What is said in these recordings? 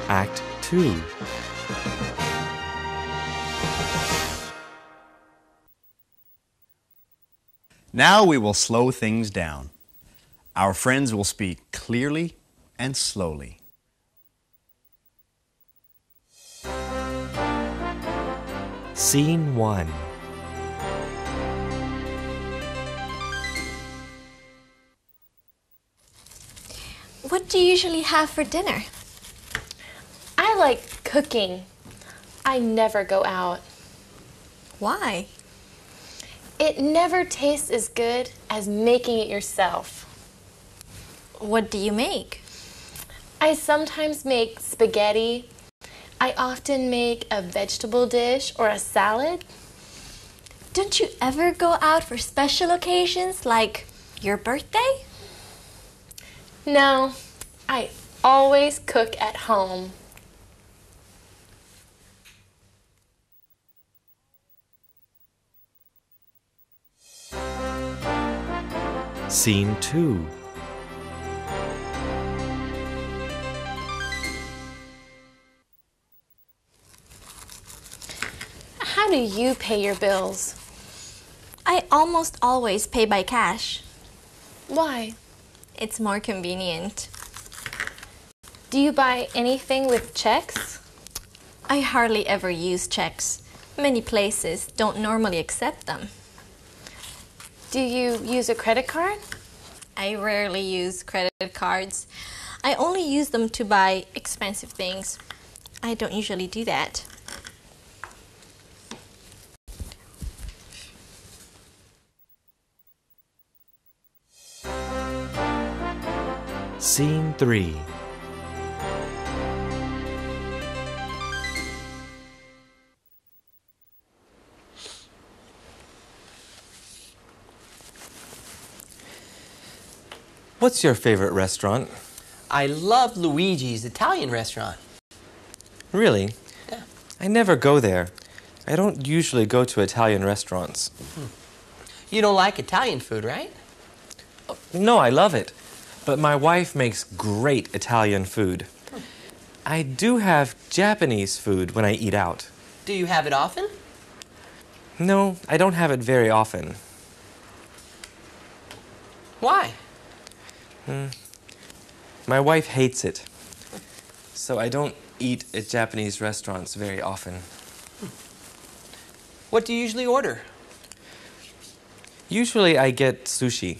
Act 2. Now we will slow things down. Our friends will speak clearly and slowly. Scene 1. What do you usually have for dinner? I like cooking. I never go out. Why? It never tastes as good as making it yourself. What do you make? I sometimes make spaghetti. I often make a vegetable dish or a salad. Don't you ever go out for special occasions like your birthday? No, I always cook at home. Scene 2. How do you pay your bills? I almost always pay by cash. Why? It's more convenient. Do you buy anything with checks? I hardly ever use checks. Many places don't normally accept them. Do you use a credit card? I rarely use credit cards. I only use them to buy expensive things. I don't usually do that. Scene 3. What's your favorite restaurant? I love Luigi's Italian restaurant. Really? Yeah. I never go there. I don't usually go to Italian restaurants. You don't like Italian food, right? No, I love it. But my wife makes great Italian food. I do have Japanese food when I eat out. Do you have it often? No, I don't have it very often. Why? My wife hates it. So I don't eat at Japanese restaurants very often. What do you usually order? Usually I get sushi.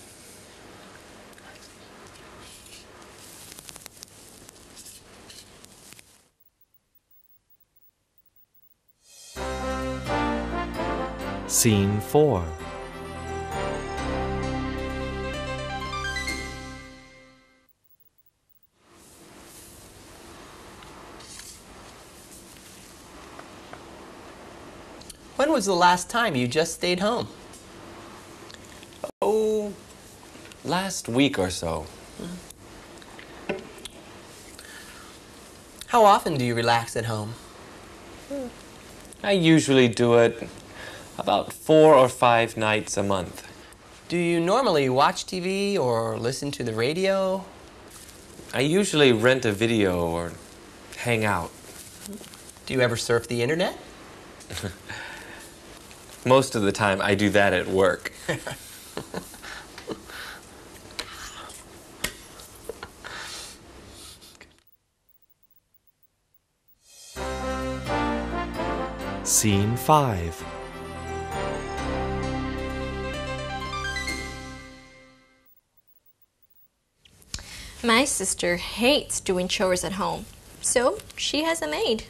Scene 4. When was the last time you just stayed home? Oh, last week or so. How often do you relax at home? I usually do it about 4 or 5 nights a month. Do you normally watch TV or listen to the radio? I usually rent a video or hang out. Do you ever surf the internet? Most of the time I do that at work. Scene 5. My sister hates doing chores at home, so she has a maid.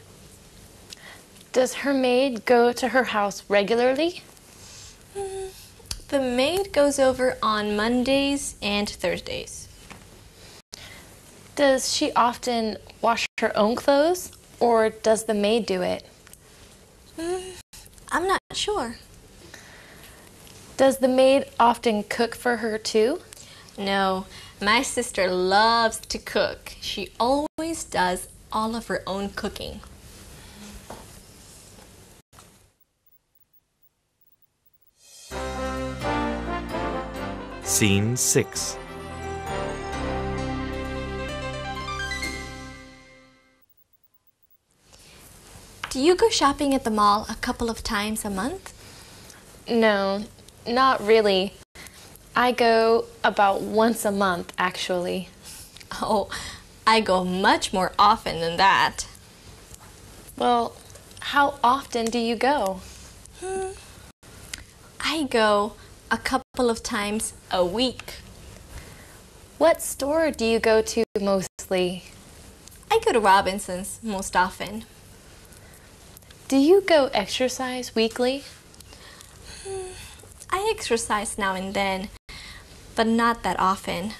Does her maid go to her house regularly? The maid goes over on Mondays and Thursdays. Does she often wash her own clothes, or does the maid do it? I'm not sure. Does the maid often cook for her too? No, my sister loves to cook. She always does all of her own cooking. Scene 6. Do you go shopping at the mall a couple of times a month? No, not really. I go about once a month, actually. Oh, I go much more often than that. Well, how often do you go? I go a couple of times a week. What store do you go to mostly? I go to Robinson's most often. Do you go exercise weekly? I exercise now and then, but not that often.